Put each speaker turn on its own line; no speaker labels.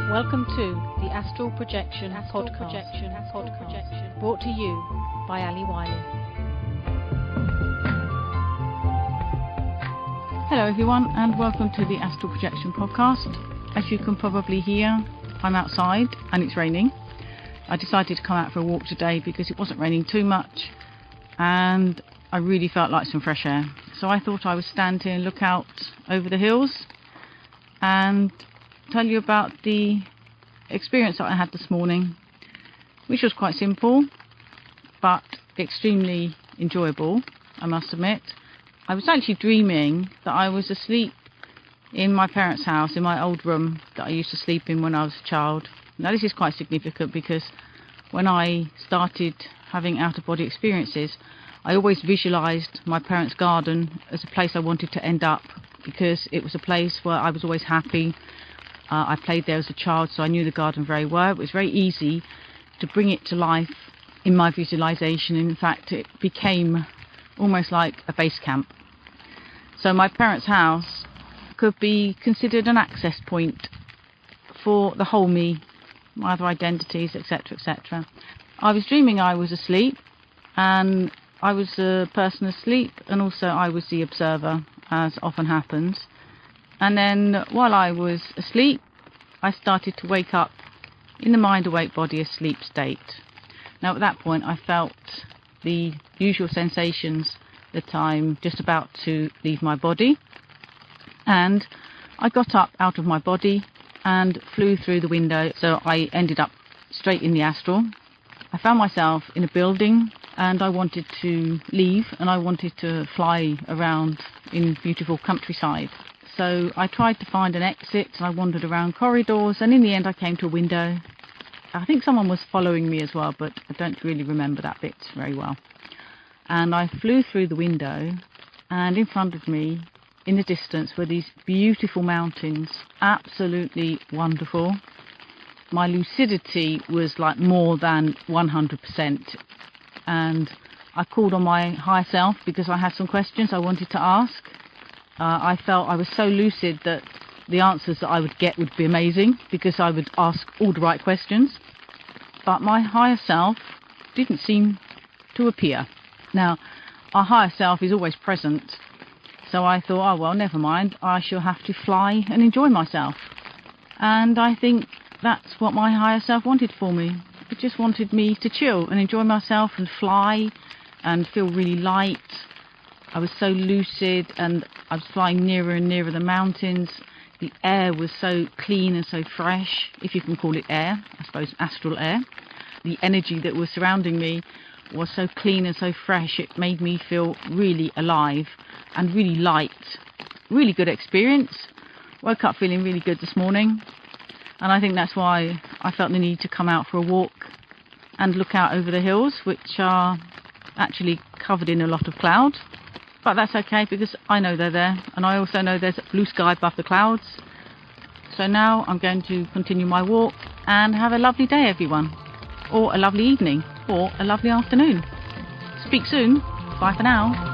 Welcome to the Astral Projection Podcast, brought to you by Ali Wiley. Hello everyone, and welcome to the Astral Projection Podcast. As you can probably hear, I'm outside and it's raining. I decided to come out for a walk today because it wasn't raining too much and I really felt like some fresh air. So I thought I would stand here and look out over the hills and tell you about the experience that I had this morning, which was quite simple but extremely enjoyable, I must admit. I was actually dreaming that I was asleep in my parents' house, in my old room that I used to sleep in when I was a child. Now this is quite significant because when I started having out-of-body experiences, I always visualised my parents' garden as a place I wanted to end up, because it was a place where I was always happy. I played there as a child, so I knew the garden very well. It was very easy to bring it to life in my visualisation. In fact, it became almost like a base camp. So my parents' house could be considered an access point for the whole me, my other identities, etc., etc. I was dreaming I was asleep, and I was the person asleep, and also I was the observer, as often happens. And then while I was asleep, I started to wake up in the mind awake body asleep state. Now at that point I felt the usual sensations that I'm just about to leave my body, and I got up out of my body and flew through the window, so I ended up straight in the astral. I found myself in a building and I wanted to leave, and I wanted to fly around in beautiful countryside. So I tried to find an exit and I wandered around corridors, and in the end I came to a window. I think someone was following me as well, but I don't really remember that bit very well. And I flew through the window, and in front of me in the distance were these beautiful mountains, absolutely wonderful. My lucidity was like more than 100%, and I called on my higher self because I had some questions I wanted to ask. I felt I was so lucid that the answers that I would get would be amazing because I would ask all the right questions, but my higher self didn't seem to appear. Now, our higher self is always present, so I thought, oh well, never mind, I shall have to fly and enjoy myself. And I think that's what my higher self wanted for me. It just wanted me to chill and enjoy myself and fly and feel really light. I was so lucid, and I was flying nearer and nearer the mountains. The air was so clean and so fresh, if you can call it air, I suppose astral air. The energy that was surrounding me was so clean and so fresh, it made me feel really alive and really light. Really good experience. Woke up feeling really good this morning, and I think that's why I felt the need to come out for a walk and look out over the hills, which are actually covered in a lot of cloud. But that's okay because I know they're there, and I also know there's blue sky above the clouds. So now I'm going to continue my walk, and have a lovely day everyone, or a lovely evening, or a lovely afternoon. Speak soon. Bye for now.